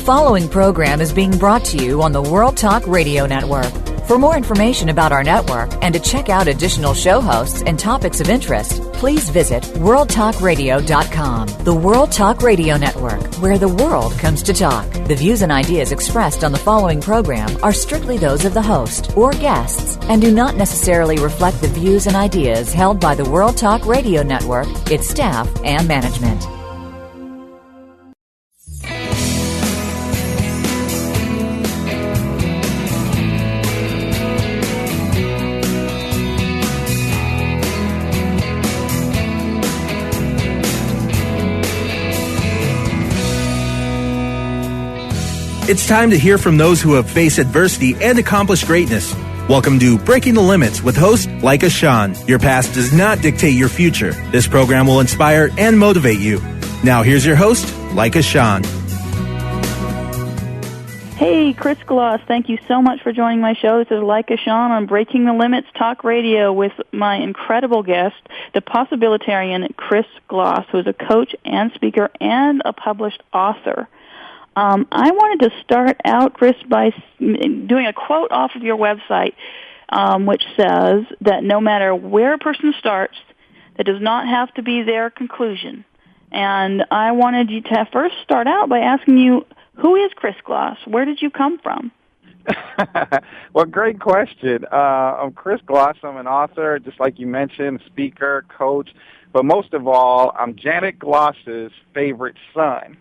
following program is being brought to you on the World Talk Radio Network. For more information about our network and to check out additional show hosts and topics of interest, please visit worldtalkradio.com. The World Talk Radio Network, where the world comes to talk. The views and ideas expressed on the following program are strictly those of the host or guests and do not necessarily reflect the views and ideas held by the World Talk Radio Network, its staff, and management. It's time to hear from those who have faced adversity and accomplished greatness. Welcome to Breaking the Limits with host Leica Sean. Your past does not dictate your future. This program will inspire and motivate you. Now here's your host, Leica Sean. Hey, Chris Gloss, thank you so much for joining my show. This is Leica Sean on Breaking the Limits Talk Radio with my incredible guest, the Possibilitarian Chris Gloss, who is a coach and speaker and a published author. I wanted to start out, Chris, by doing a quote off of your website, which says that no matter where a person starts, that does not have to be their conclusion. And I wanted you to first start out by asking you, who is Chris Gloss? Where did you come from? Well, great question. I'm Chris Gloss. I'm an author, just like you mentioned, speaker, coach. But most of all, I'm Janet Gloss's favorite son.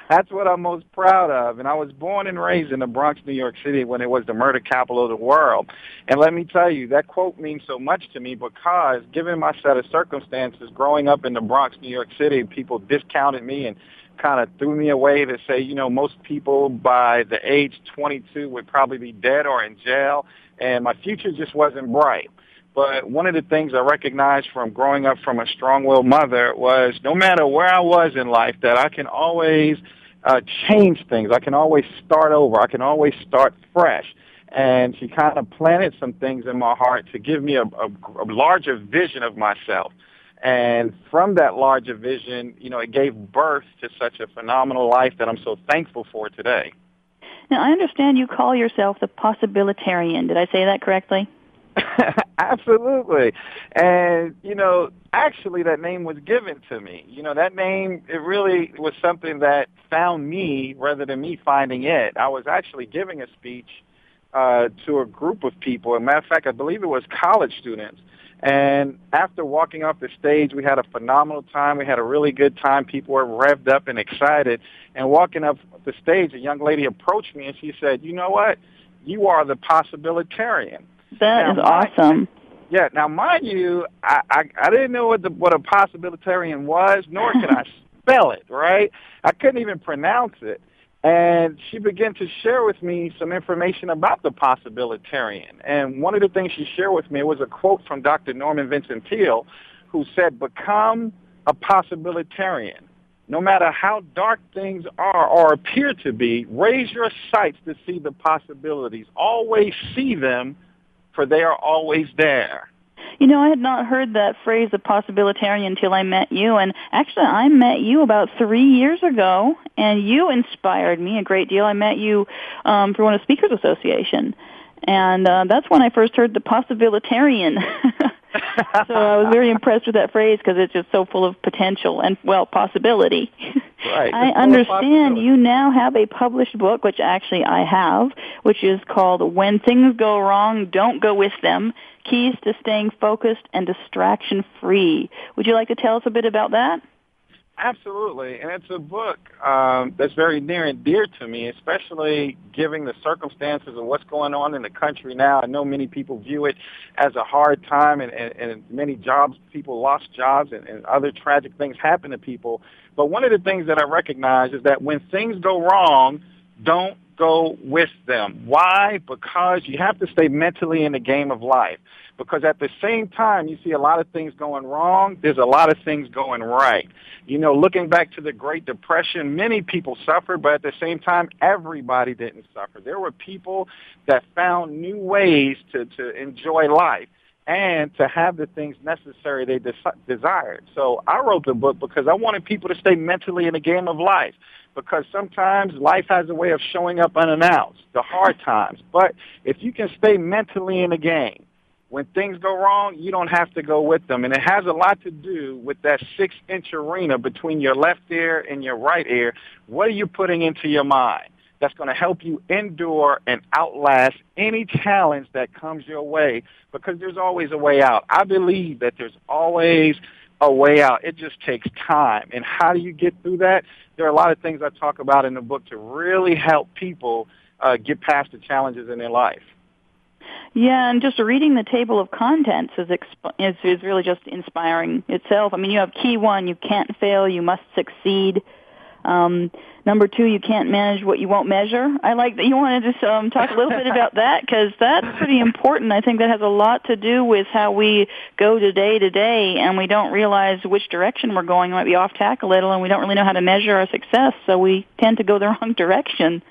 That's what I'm most proud of. And I was born and raised in the Bronx, New York City, when it was the murder capital of the world. And let me tell you, that quote means so much to me because given my set of circumstances, growing up in the Bronx, New York City, people discounted me and kind of threw me away to say, you know, most people by the age 22 would probably be dead or in jail. And my future just wasn't bright. But one of the things I recognized from growing up from a strong-willed mother was no matter where I was in life, that I can always change things. I can always start over. I can always start fresh. And she kind of planted some things in my heart to give me a larger vision of myself. And from that larger vision, you know, it gave birth to such a phenomenal life that I'm so thankful for today. Now, I understand you call yourself the Possibilitarian. Did I say that correctly? Absolutely. And, you know, actually that name was given to me. You know, that name, it really was something that found me rather than me finding it. I was actually giving a speech to a group of people. As a matter of fact, I believe it was college students. And after walking off the stage, we had a phenomenal time. We had a really good time. People were revved up and excited. And walking up the stage, a young lady approached me and she said, you know what? You are the Possibilitarian. That is awesome. Yeah. Now, mind you, I didn't know what a Possibilitarian was, nor could I spell it, right? I couldn't even pronounce it. And she began to share with me some information about the Possibilitarian. And one of the things she shared with me was a quote from Dr. Norman Vincent Peale, who said, become a Possibilitarian. No matter how dark things are or appear to be, raise your sights to see the possibilities. Always see them, for they are always there. You know, I had not heard that phrase, the Possibilitarian, until I met you. And actually, I met you about 3 years ago, and you inspired me a great deal. I met you through one of the Speakers Association. And that's when I first heard the Possibilitarian. So I was very impressed with that phrase because it's just so full of potential and, well, possibility. Right. I understand you now have a published book, which actually I have, which is called When Things Go Wrong, Don't Go With Them, Keys to Staying Focused and Distraction-Free. Would you like to tell us a bit about that? Absolutely, and it's a book that's very near and dear to me, especially given the circumstances of what's going on in the country now. I know many people view it as a hard time, and many people lost jobs, and other tragic things happen to people. But one of the things that I recognize is that when things go wrong, don't go with them. Why? Because you have to stay mentally in the game of life. Because at the same time, you see a lot of things going wrong, there's a lot of things going right. You know, looking back to the Great Depression, many people suffered, but at the same time, everybody didn't suffer. There were people that found new ways to enjoy life. and to have the things necessary they desired. So I wrote the book because I wanted people to stay mentally in the game of life, because sometimes life has a way of showing up unannounced, the hard times. But if you can stay mentally in the game, when things go wrong, you don't have to go with them. And it has a lot to do with that 6-inch arena between your left ear and your right ear. What are you putting into your mind that's going to help you endure and outlast any challenge that comes your way? Because there's always a way out. I believe that there's always a way out. It just takes time. And how do you get through that? There are a lot of things I talk about in the book to really help people get past the challenges in their life. Yeah, and just reading the table of contents is really just inspiring itself. I mean, you have key 1, you can't fail, you must succeed. Number 2, you can't manage what you won't measure. I like that you want to just talk a little bit about that, because that's pretty important. I think that has a lot to do with how we go day to day, and we don't realize which direction we're going. We might be off tack a little, and we don't really know how to measure our success, so we tend to go the wrong direction.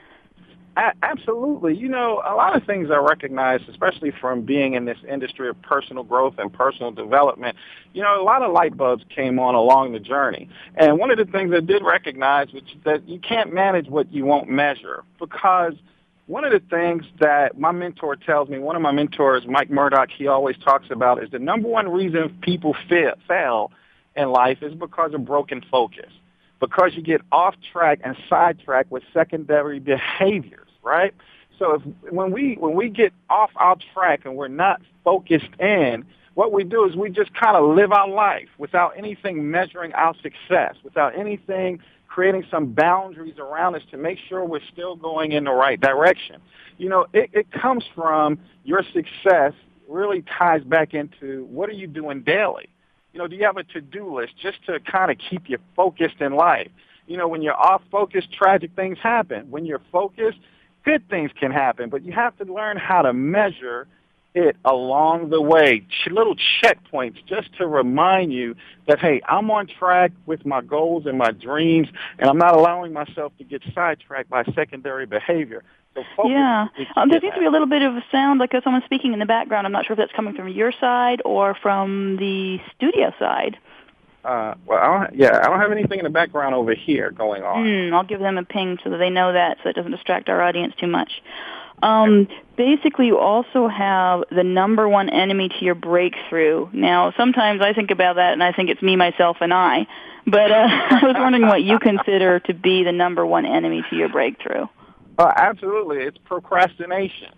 Absolutely. You know, a lot of things I recognize, especially from being in this industry of personal growth and personal development, you know, a lot of light bulbs came on along the journey. And one of the things I did recognize was that you can't manage what you won't measure, because one of the things that my mentor tells me, one of my mentors, Mike Murdoch, he always talks about is the number one reason people fail in life is because of broken focus, because you get off track and sidetracked with secondary behaviors. Right? So when we get off our track and we're not focused in, what we do is we just kind of live our life without anything measuring our success, without anything creating some boundaries around us to make sure we're still going in the right direction. You know, it comes from your success really ties back into what are you doing daily? You know, do you have a to-do list just to kind of keep you focused in life? You know, when you're off focus, tragic things happen. When you're focused, good things can happen, but you have to learn how to measure it along the way, little checkpoints just to remind you that, hey, I'm on track with my goals and my dreams, and I'm not allowing myself to get sidetracked by secondary behavior. So yeah, there seems to be a little bit of a sound like someone speaking in the background. I'm not sure if that's coming from your side or from the studio side. I don't have anything in the background over here going on. I'll give them a ping so that they know that, so it doesn't distract our audience too much. Basically, you also have the number one enemy to your breakthrough. Now, sometimes I think about that, and I think it's me, myself, and I. But I was wondering what you consider to be the number one enemy to your breakthrough. Absolutely. It's procrastination.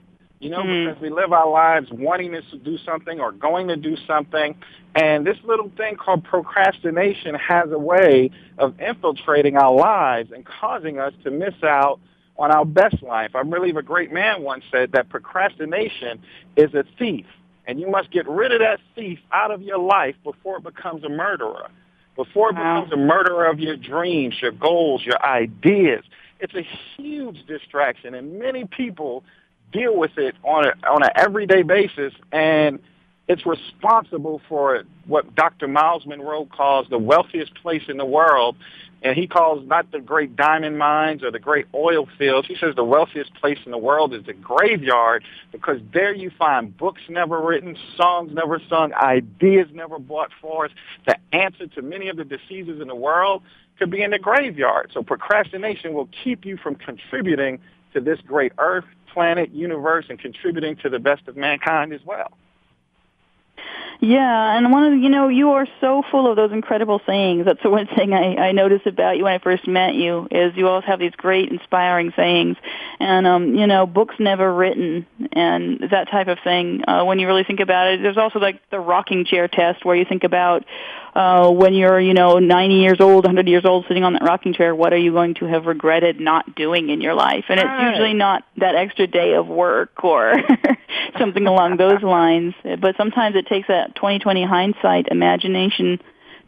You know, because we live our lives wanting to do something or going to do something, and this little thing called procrastination has a way of infiltrating our lives and causing us to miss out on our best life. I believe a great man once said that procrastination is a thief, and you must get rid of that thief out of your life before it becomes a murderer, before it becomes a murderer of your dreams, your goals, your ideas. It's a huge distraction, and many people deal with it on an everyday basis, and it's responsible for what Dr. Miles Monroe calls the wealthiest place in the world, and he calls not the great diamond mines or the great oil fields. He says the wealthiest place in the world is the graveyard, because there you find books never written, songs never sung, ideas never brought forth. The answer to many of the diseases in the world could be in the graveyard. So procrastination will keep you from contributing to this great earth, planet, universe, and contributing to the best of mankind as well. Yeah, and one of the, you are so full of those incredible sayings. That's the one thing I noticed about you when I first met you, is you always have these great, inspiring sayings. And, books never written and that type of thing. When you really think about it, there's also like the rocking chair test, where you think about when you're, 90 years old, 100 years old, sitting on that rocking chair, what are you going to have regretted not doing in your life? And it's usually not that extra day of work or something along those lines. But sometimes it takes that 20/20 hindsight imagination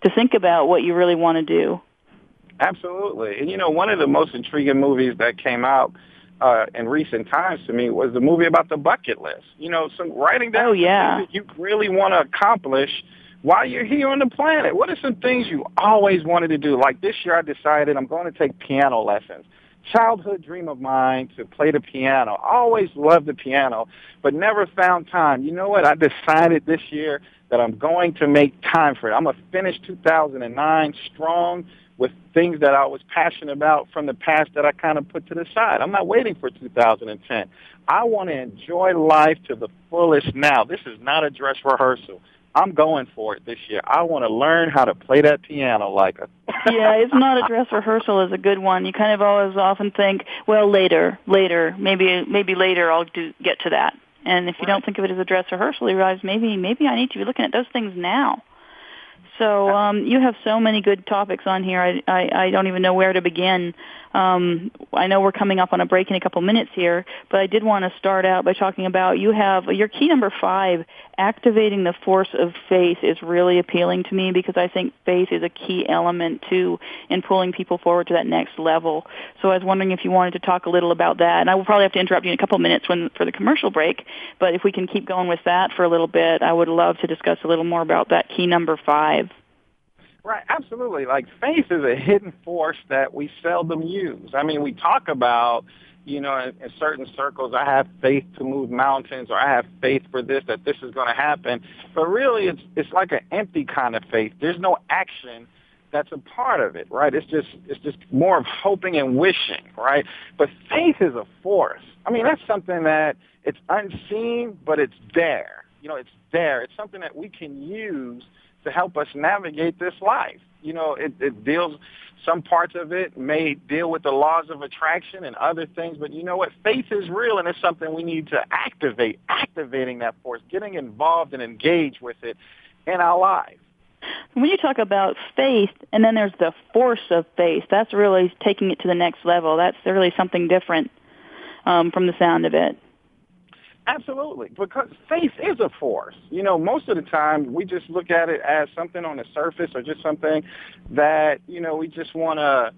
to think about what you really want to do. Absolutely. And, one of the most intriguing movies that came out in recent times to me was the movie about the bucket list. Some writing down things that you really want to accomplish while you're here on the planet. What are some things you always wanted to do? Like this year I decided I'm going to take piano lessons. childhood dream of mine to play the piano. I always loved the piano, but never found time. You know what? I decided this year that I'm going to make time for it. I'm going to finish 2009 strong with things that I was passionate about from the past that I kind of put to the side. I'm not waiting for 2010. I want to enjoy life to the fullest now. This is not a dress rehearsal. I'm going for it this year. I want to learn how to play that piano like a... Yeah, it's not a dress rehearsal is a good one. You kind of always often think, well, later, maybe later I'll get to that. And if you don't think of it as a dress rehearsal, you realize maybe I need to be looking at those things now. So you have so many good topics on here. I don't even know where to begin. I know we're coming up on a break in a couple minutes here, but I did want to start out by talking about you have your key number 5, activating the force of faith, is really appealing to me because I think faith is a key element too in pulling people forward to that next level. So I was wondering if you wanted to talk a little about that. And I will probably have to interrupt you in a couple minutes for the commercial break, but if we can keep going with that for a little bit, I would love to discuss a little more about that key number 5. Right, absolutely. Like, faith is a hidden force that we seldom use. I mean, we talk about, in certain circles, I have faith to move mountains, or I have faith for this, that this is going to happen. But really, it's like an empty kind of faith. There's no action that's a part of it, right? It's just more of hoping and wishing, right? But faith is a force. I mean, that's something that it's unseen, but it's there. It's there. It's something that we can use to help us navigate this life. It deals, some parts of it may deal with the laws of attraction and other things, but you know what? Faith is real, and it's something we need to activating that force, getting involved and engaged with it in our life. When you talk about faith, and then there's the force of faith, that's really taking it to the next level. That's really something different from the sound of it. Absolutely, because faith is a force. Most of the time we just look at it as something on the surface, or just something that, we just want to,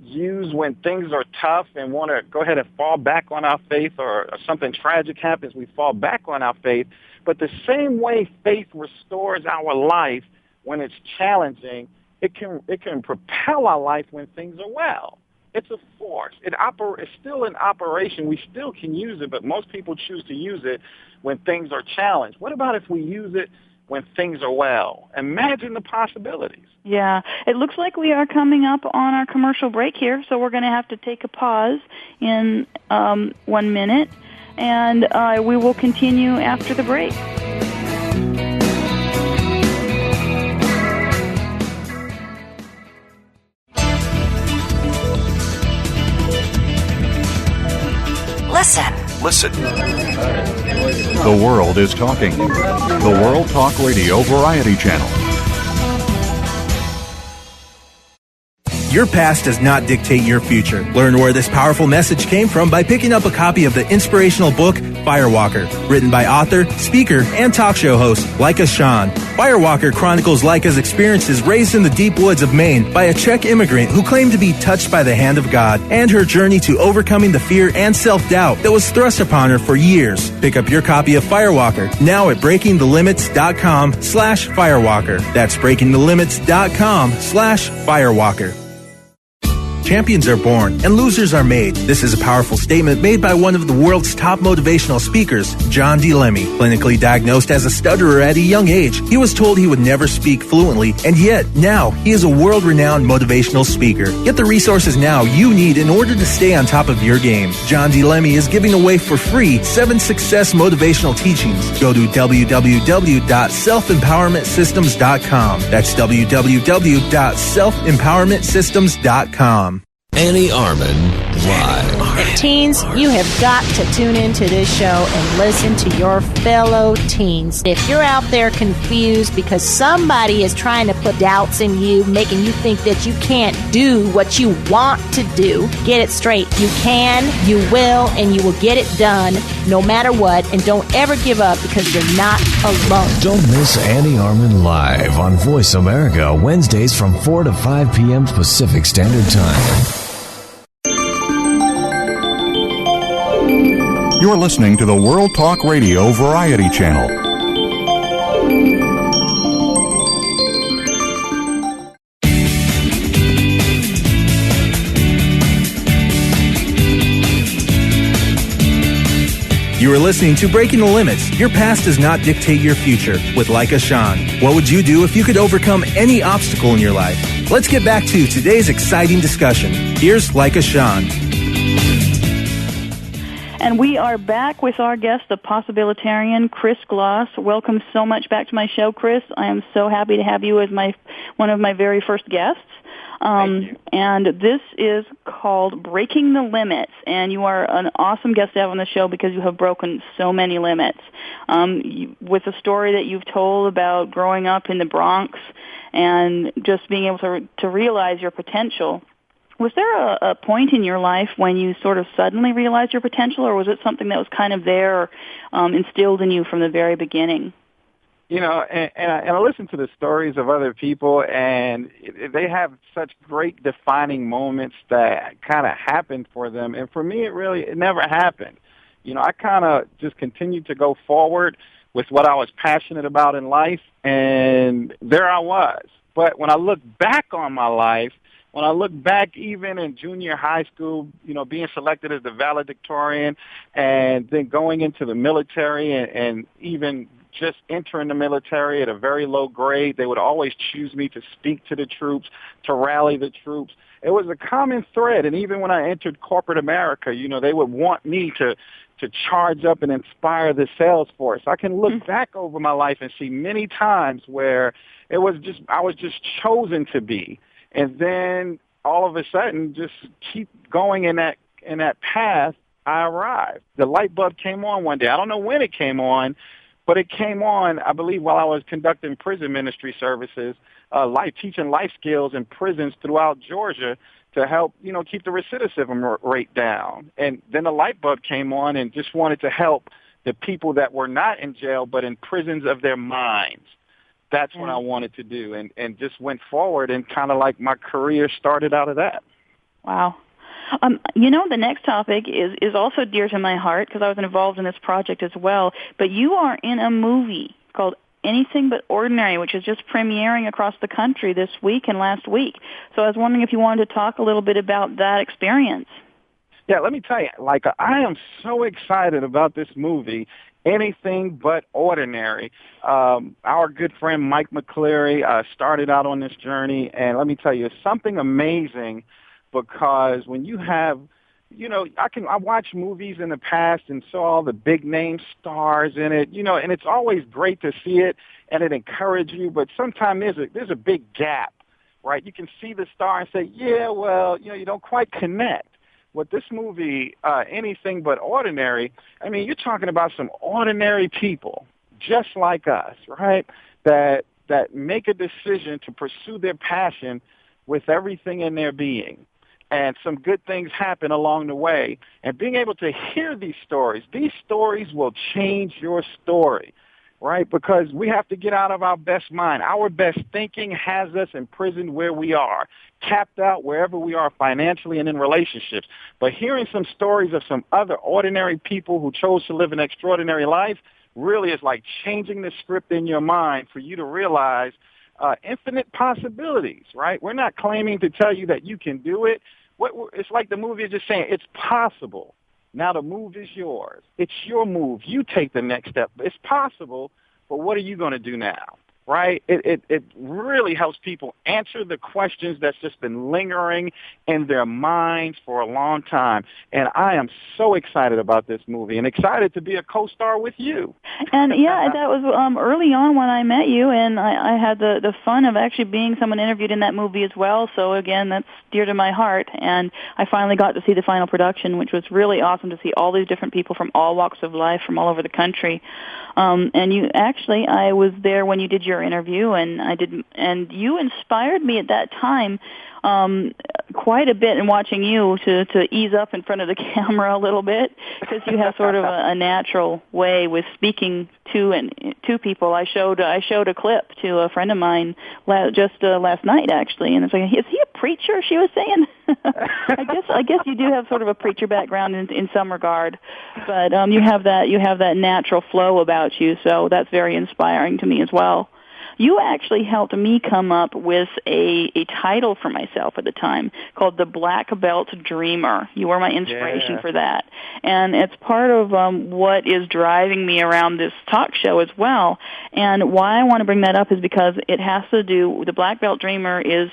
use when things are tough and want to go ahead and fall back on our faith, or something tragic happens, we fall back on our faith. But the same way faith restores our life when it's challenging, it can propel our life when things are well. It's a force. It's still in operation. We still can use it, but most people choose to use it when things are challenged. What about if we use it when things are well? Imagine the possibilities. Yeah. It looks like we are coming up on our commercial break here, so we're going to have to take a pause in 1 minute, and we will continue after the break. Listen. The world is talking. The World Talk Radio Variety Channel. Your past does not dictate your future. Learn where this powerful message came from by picking up a copy of the inspirational book, Firewalker, written by author, speaker, and talk show host Leica Shawn. Firewalker chronicles Leica's experiences raised in the deep woods of Maine by a Czech immigrant who claimed to be touched by the hand of God, and her journey to overcoming the fear and self-doubt that was thrust upon her for years. Pick up your copy of Firewalker now at breakingthelimits.com/Firewalker. That's breakingthelimits.com/Firewalker. Champions are born and losers are made. This is a powerful statement made by one of the world's top motivational speakers, John D. Lemmy. Clinically diagnosed as a stutterer at a young age, he was told he would never speak fluently, and yet now he is a world-renowned motivational speaker. Get the resources now you need in order to stay on top of your game. John D. Lemmy is giving away for free 7 success motivational teachings. Go to www.selfempowermentsystems.com. That's www.selfempowermentsystems.com. Annie Arman Live. Teens, you have got to tune into this show and listen to your fellow teens. If you're out there confused because somebody is trying to put doubts in you, making you think that you can't do what you want to do, get it straight. You can, you will, and you will get it done no matter what. And don't ever give up because you're not alone. Don't miss Annie Arman Live on Voice America, Wednesdays from 4 to 5 p.m. Pacific Standard Time. You're listening to the World Talk Radio Variety Channel. You are listening to Breaking the Limits. Your past does not dictate your future with Leica Sean. What would you do if you could overcome any obstacle in your life? Let's get back to today's exciting discussion. Here's Leica Sean. And we are back with our guest, the Possibilitarian, Chris Gloss. Welcome so much back to my show, Chris. I am so happy to have you as one of my very first guests. And this is called Breaking the Limits, and you are an awesome guest to have on the show because you have broken so many limits. With the story that you've told about growing up in the Bronx and just being able to realize your potential, was there a point in your life when you sort of suddenly realized your potential, or was it something that was kind of there, instilled in you from the very beginning? You know, and I listen to the stories of other people, and they have such great defining moments that kind of happened for them. And for me, it never happened. You know, I kind of just continued to go forward with what I was passionate about in life, and there I was. But when I look back on my life, when I look back even in junior high school, you know, being selected as the valedictorian and then going into the military and even just entering the military at a very low grade, they would always choose me to speak to the troops, to rally the troops. It was a common thread. And even when I entered corporate America, you know, they would want me to charge up and inspire the sales force. I can look back over my life and see many times where I was just chosen to be. And then all of a sudden, just keep going in that path, I arrived. The light bulb came on one day. I don't know when it came on, but it came on, I believe, while I was conducting prison ministry services, teaching life skills in prisons throughout Georgia to help, you know, keep the recidivism rate down. And then the light bulb came on and just wanted to help the people that were not in jail but in prisons of their minds. That's what I wanted to do, and just went forward, and kind of like my career started out of that. Wow. You know, the next topic is also dear to my heart because I was involved in this project as well, but you are in a movie called Anything But Ordinary, which is just premiering across the country this week and last week. So I was wondering if you wanted to talk a little bit about that experience. Yeah, let me tell you, like, I am so excited about this movie, Anything But Ordinary. Our good friend Mike McCleary started out on this journey, and let me tell you, it's something amazing because when you have, you know, I watched movies in the past and saw all the big name stars in it, you know, and it's always great to see it and it encourages you, but sometimes there's a big gap, right? You can see the star and say, yeah, well, you know, you don't quite connect. With this movie, Anything But Ordinary, I mean, you're talking about some ordinary people, just like us, right, that make a decision to pursue their passion with everything in their being. And some good things happen along the way. And being able to hear these stories will change your story, right? Because we have to get out of our best mind. Our best thinking has us imprisoned where we are, capped out wherever we are financially and in relationships. But hearing some stories of some other ordinary people who chose to live an extraordinary life really is like changing the script in your mind for you to realize infinite possibilities, right? We're not claiming to tell you that you can do it. It's like the movie is just saying it's possible. Now the move is yours. It's your move. You take the next step. It's possible, but what are you going to do now? Right? It really helps people answer the questions that's just been lingering in their minds for a long time. And I am so excited about this movie and excited to be a co-star with you. And yeah, that was early on when I met you, and I had the fun of actually being someone interviewed in that movie as well. So again, that's dear to my heart. And I finally got to see the final production, which was really awesome to see all these different people from all walks of life from all over the country. And you actually, I was there when you did your interview, and you inspired me at that time quite a bit in watching you to ease up in front of the camera a little bit, because you have sort of a natural way with speaking to people. I showed a clip to a friend of mine just last night actually, and it's like, is he a preacher? She was saying. I guess you do have sort of a preacher background in some regard, but you have that natural flow about you, so that's very inspiring to me as well. You actually helped me come up with a title for myself at the time called The Black Belt Dreamer. You were my inspiration for that. And it's part of what is driving me around this talk show as well. And why I want to bring that up is because it has to do, the Black Belt Dreamer is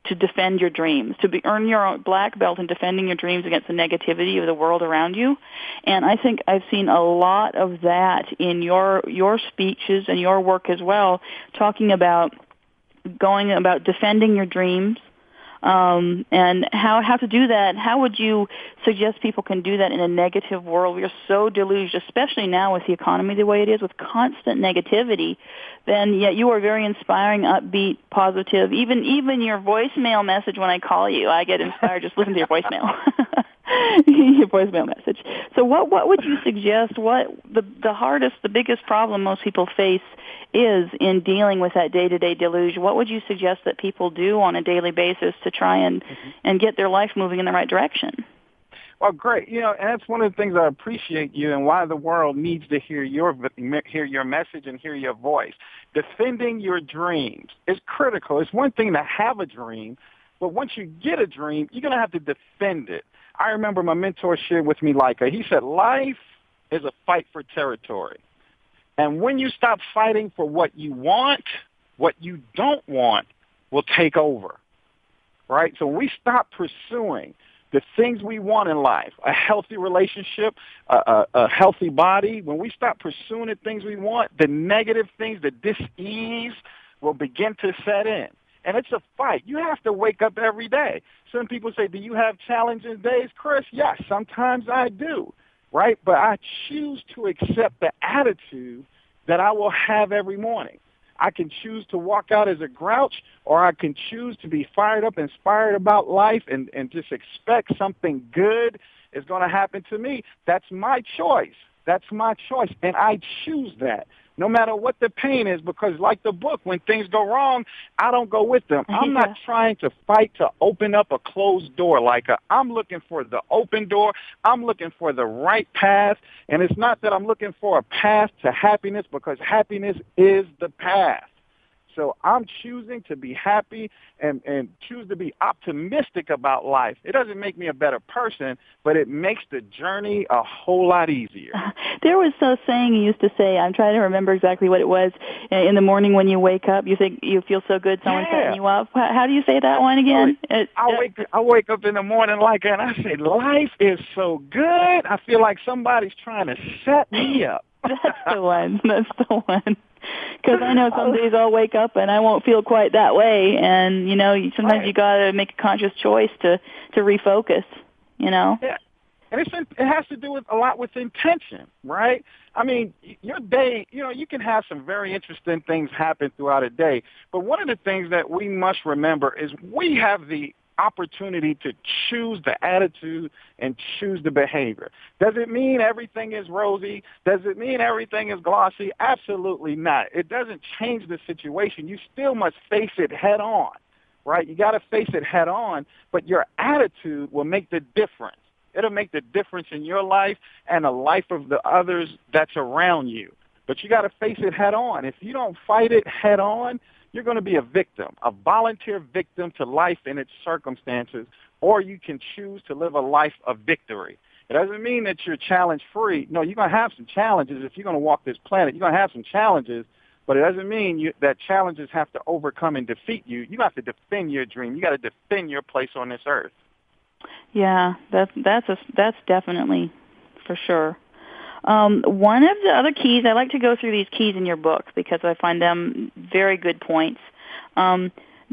to defend your dreams, to earn your own black belt in defending your dreams against the negativity of the world around you. And I think I've seen a lot of that in your speeches and your work as well, talking about defending your dreams, and how to do that. How would you suggest people can do that in a negative world? We are so deluged, especially now with the economy the way it is, with constant negativity. Then yet you are very inspiring, upbeat, positive. Even your voicemail message when I call you, I get inspired. Just listen to your voicemail. Your voicemail message. So what would you suggest? What the biggest problem most people face is in dealing with that day-to-day deluge? What would you suggest that people do on a daily basis to try and get their life moving in the right direction? Well, great. And that's one of the things I appreciate you and why the world needs to hear your message and hear your voice. Defending your dreams is critical. It's one thing to have a dream, but once you get a dream, you're going to have to defend it. I remember my mentor shared with me, he said, life is a fight for territory. And when you stop fighting for what you want, what you don't want will take over, right? So we stop pursuing the things we want in life, a healthy relationship, a healthy body. When we stop pursuing the things we want, the negative things, the dis-ease will begin to set in. And it's a fight. You have to wake up every day. Some people say, do you have challenging days, Chris? Yes, sometimes I do, right? But I choose to accept the attitude that I will have every morning. I can choose to walk out as a grouch, or I can choose to be fired up, inspired about life, and just expect something good is going to happen to me. That's my choice. That's my choice, and I choose that, no matter what the pain is, because like the book, when things go wrong, I don't go with them. I'm not trying to fight to open up a closed door. I'm looking for the open door. I'm looking for the right path, and it's not that I'm looking for a path to happiness, because happiness is the path. So I'm choosing to be happy and choose to be optimistic about life. It doesn't make me a better person, but it makes the journey a whole lot easier. There was a saying you used to say, I'm trying to remember exactly what it was, in the morning when you wake up, you think you feel so good, someone's setting you up. How do you say that one again? I wake up in the morning and I say, life is so good. I feel like somebody's trying to set me up. That's the one. Because I know some days I'll wake up and I won't feel quite that way, and sometimes you got to make a conscious choice to refocus. Yeah, and it has to do with a lot with intention, right? I mean, your day, you can have some very interesting things happen throughout a day, but one of the things that we must remember is we have the opportunity to choose the attitude and choose the behavior. Does it mean everything is rosy? Does it mean everything is glossy? Absolutely not. It doesn't change the situation. You still must face it head on, right? You got to face it head on, but your attitude will make the difference. It'll make the difference in your life and the life of the others that's around you. But you got to face it head on. If you don't fight it head on, you're going to be a victim, a volunteer victim to life and its circumstances, or you can choose to live a life of victory. It doesn't mean that you're challenge-free. No, you're going to have some challenges. If you're going to walk this planet, you're going to have some challenges, but it doesn't mean that challenges have to overcome and defeat you. You have to defend your dream. You got to defend your place on this earth. Yeah, that's definitely for sure. One of the other keys, I like to go through these keys in your book because I find them very good points.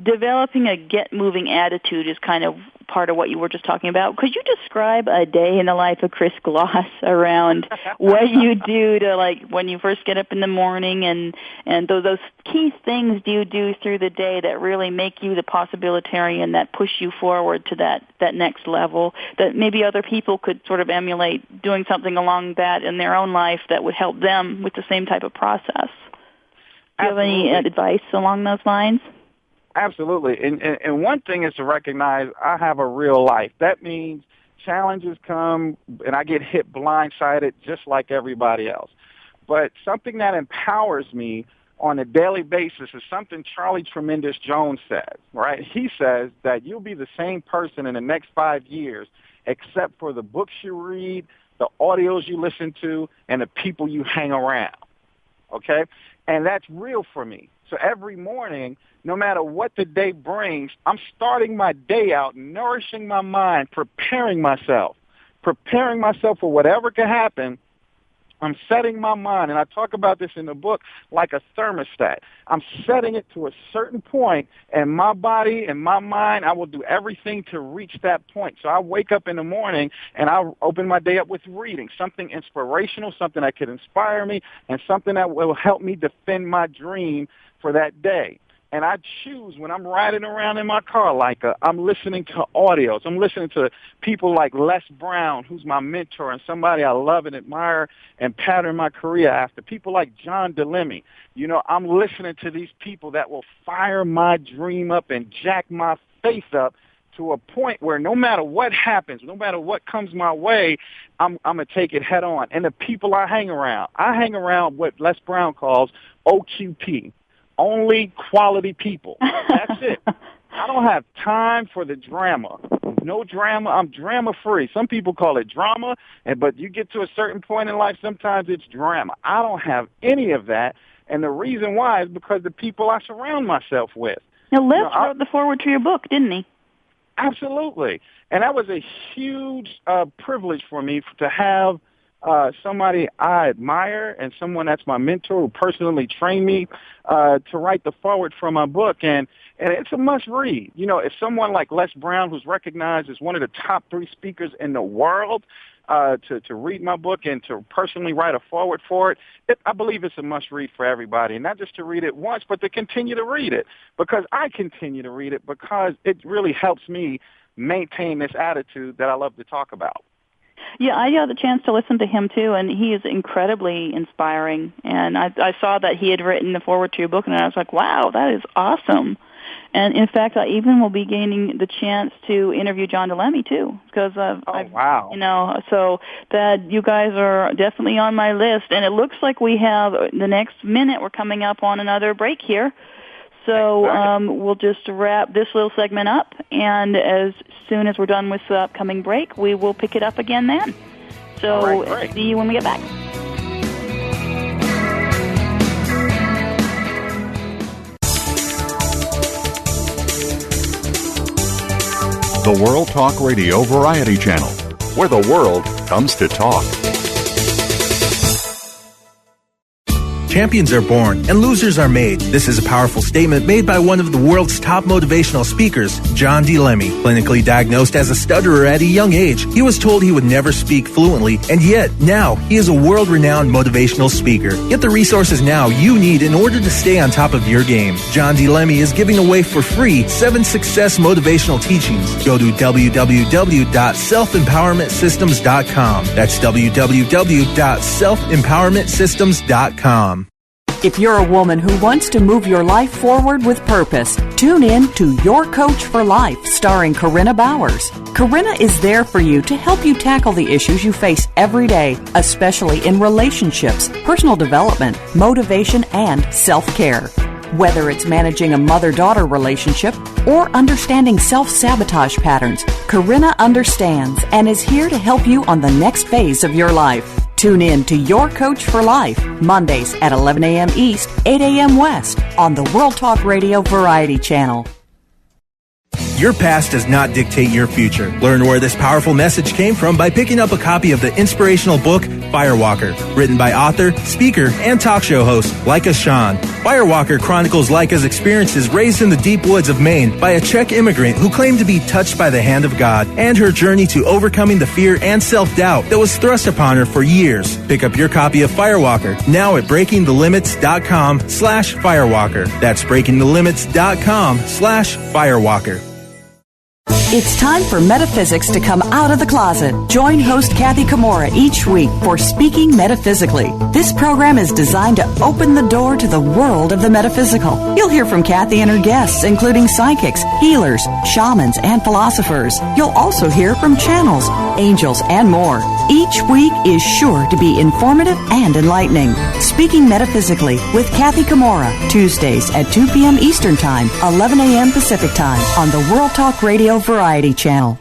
Developing a get-moving attitude is kind of part of what you were just talking about. Could you describe a day in the life of Chris Gloss around what you do to, when you first get up in the morning and those key things you do through the day that really make you the possibilitarian, that push you forward to that next level, that maybe other people could sort of emulate doing something along that in their own life that would help them with the same type of process? Do you have any advice along those lines? Absolutely. And one thing is to recognize I have a real life. That means challenges come and I get hit blindsided just like everybody else. But something that empowers me on a daily basis is something Charlie Tremendous Jones says, right? He says that you'll be the same person in the next 5 years except for the books you read, the audios you listen to, and the people you hang around, okay? And that's real for me. So every morning, no matter what the day brings, I'm starting my day out, nourishing my mind, preparing myself for whatever can happen. I'm setting my mind, and I talk about this in the book, like a thermostat. I'm setting it to a certain point, and my body and my mind, I will do everything to reach that point. So I wake up in the morning, and I open my day up with reading, something inspirational, something that could inspire me, and something that will help me defend my dream for that day. And I choose when I'm riding around in my car, like I'm listening to audios. I'm listening to people like Les Brown, who's my mentor and somebody I love and admire and pattern my career after. People like John DeLemme. You know, I'm listening to these people that will fire my dream up and jack my faith up to a point where no matter what happens, no matter what comes my way, I'm going to take it head on. And the people I hang around what Les Brown calls OQP. Only quality people. That's it. I don't have time for the drama. No drama. I'm drama-free. Some people call it drama, but you get to a certain point in life, sometimes it's drama. I don't have any of that, and the reason why is because the people I surround myself with. Now, Les wrote the foreword to your book, didn't he? Absolutely. And that was a huge privilege for me to have somebody I admire and someone that's my mentor who personally trained me to write the foreword for my book. And it's a must read. You know, if someone like Les Brown, who's recognized as one of the top 3 speakers in the world, to read my book and to personally write a foreword for it, I believe it's a must read for everybody. And not just to read it once, but to continue to read it, because I continue to read it because it really helps me maintain this attitude that I love to talk about. Yeah, I got the chance to listen to him, too, and he is incredibly inspiring. And I saw that he had written the foreword to your book, and I was like, wow, that is awesome. And, in fact, I even will be gaining the chance to interview John DeLemme, too. Because wow. You know, so that you guys are definitely on my list. And it looks like we have the next minute, we're coming up on another break here. So we'll just wrap this little segment up, and as soon as we're done with the upcoming break, we will pick it up again then. So see you when we get back. The World Talk Radio Variety Channel, where the world comes to talk. Champions are born and losers are made. This is a powerful statement made by one of the world's top motivational speakers, John DeLemme. Clinically diagnosed as a stutterer at a young age, he was told he would never speak fluently, and yet now he is a world-renowned motivational speaker. Get the resources now you need in order to stay on top of your game. John DeLemme is giving away for free 7 success motivational teachings. Go to www.selfempowermentsystems.com. That's www.selfempowermentsystems.com. If you're a woman who wants to move your life forward with purpose, tune in to Your Coach for Life, starring Corinna Bowers. Corinna is there for you to help you tackle the issues you face every day, especially in relationships, personal development, motivation, and self-care. Whether it's managing a mother-daughter relationship or understanding self-sabotage patterns, Corinna understands and is here to help you on the next phase of your life. Tune in to Your Coach for Life, Mondays at 11 a.m. East, 8 a.m. West, on the World Talk Radio Variety Channel. Your past does not dictate your future. Learn where this powerful message came from by picking up a copy of the inspirational book, Firewalker, written by author, speaker, and talk show host Leica Sean. Firewalker chronicles Leica's experiences raised in the deep woods of Maine by a Czech immigrant who claimed to be touched by the hand of God, and her journey to overcoming the fear and self-doubt that was thrust upon her for years. Pick up your copy of Firewalker now at breakingthelimits.com/Firewalker. That's breakingthelimits.com/Firewalker. It's time for metaphysics to come out of the closet. Join host Kathy Kimura each week for Speaking Metaphysically. This program is designed to open the door to the world of the metaphysical. You'll hear from Kathy and her guests, including psychics, healers, shamans, and philosophers. You'll also hear from channels, angels, and more. Each week is sure to be informative and enlightening. Speaking Metaphysically with Kathy Kimura, Tuesdays at 2 p.m. Eastern Time, 11 a.m. Pacific Time on the World Talk Radio Variety Channel.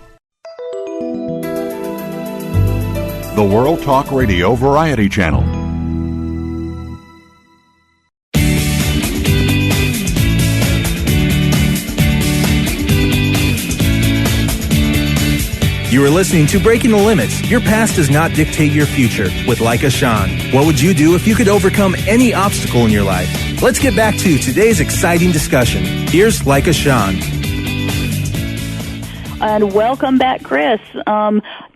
The World Talk Radio Variety Channel. You are listening to Breaking the Limits. Your past does not dictate your future with Leica Sean. What would you do if you could overcome any obstacle in your life? Let's get back to today's exciting discussion. Here's Leica Sean. And welcome back, Chris.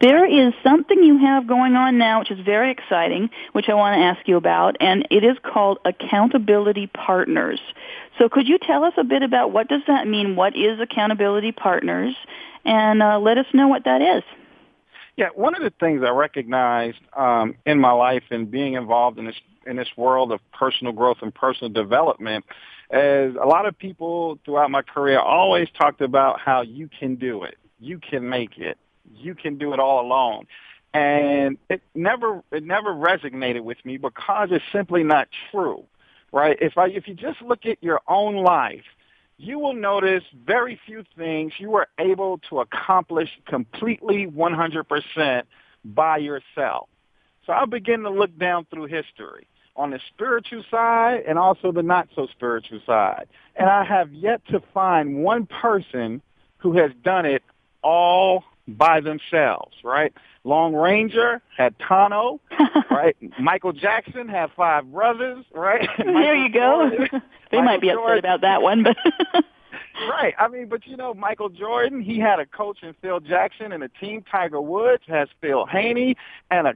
There is something you have going on now which is very exciting, which I want to ask you about, and it is called Accountability Partners. So could you tell us a bit about what does that mean? What is Accountability Partners? And let us know what that is. Yeah, one of the things I recognized in my life and being involved in this world of personal growth and personal development is a lot of people throughout my career always talked about how you can do it, you can make it, you can do it all alone. And it never resonated with me because it's simply not true, right? If you just look at your own life, you will notice very few things you were able to accomplish completely 100% by yourself. So I begin to look down through history on the spiritual side and also the not-so-spiritual side. And I have yet to find one person who has done it all by themselves, right? Lone Ranger had Tano, right? Michael Jackson had 5 brothers, right? There you go. They might be upset about that one, but right. I mean, but you know, Michael Jordan, he had a coach in Phil Jackson, and a team. Tiger Woods has Phil Haney and a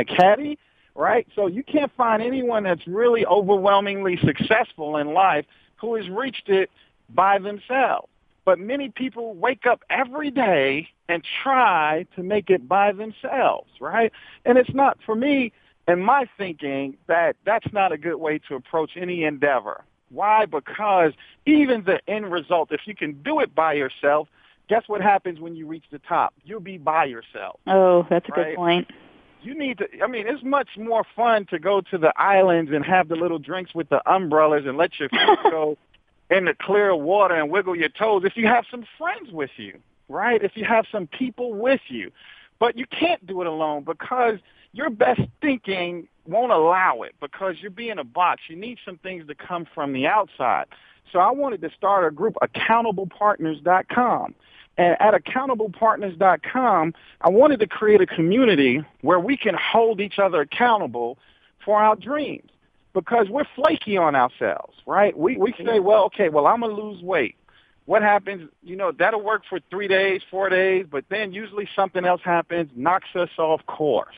caddy, right? So you can't find anyone that's really overwhelmingly successful in life who has reached it by themselves. But many people wake up every day and try to make it by themselves, right? And it's not, for me, in my thinking, that's not a good way to approach any endeavor. Why? Because even the end result, if you can do it by yourself, guess what happens when you reach the top? You'll be by yourself. Oh, that's a right? good point. You need to, I mean, it's much more fun to go to the islands and have the little drinks with the umbrellas and let your feet go in the clear water and wiggle your toes if you have some friends with you, right? If you have some people with you. But you can't do it alone because your best thinking won't allow it because you're being a box. You need some things to come from the outside. So I wanted to start a group, AccountablePartners.com. And at AccountablePartners.com, I wanted to create a community where we can hold each other accountable for our dreams. Because we're flaky on ourselves, right? We say, well, okay, well, I'm going to lose weight. What happens, you know, that'll work for 3 days, 4 days, but then usually something else happens, knocks us off course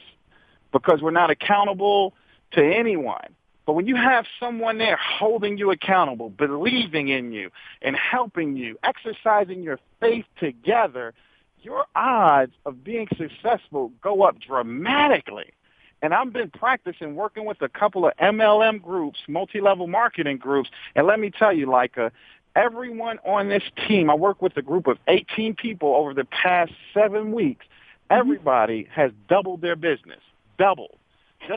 because we're not accountable to anyone. But when you have someone there holding you accountable, believing in you and helping you, exercising your faith together, your odds of being successful go up dramatically. And I've been practicing working with a couple of MLM groups, multi-level marketing groups. And let me tell you, everyone on this team, I work with a group of 18 people over the past 7 weeks. Everybody has doubled their business, doubled.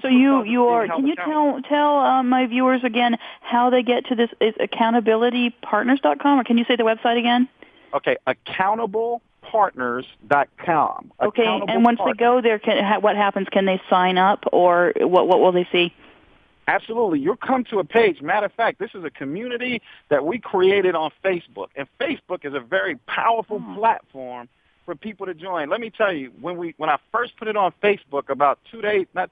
So you are, can you tell my viewers again how they get to this? Is accountabilitypartners.com, or can you say the website again? Okay, AccountablePartners.com. Okay, and once they go there, what happens? Can they sign up, or what will they see? Absolutely. You'll come to a page. Matter of fact, this is a community that we created on Facebook, and Facebook is a very powerful platform for people to join. Let me tell you, when I first put it on Facebook about 2 days, about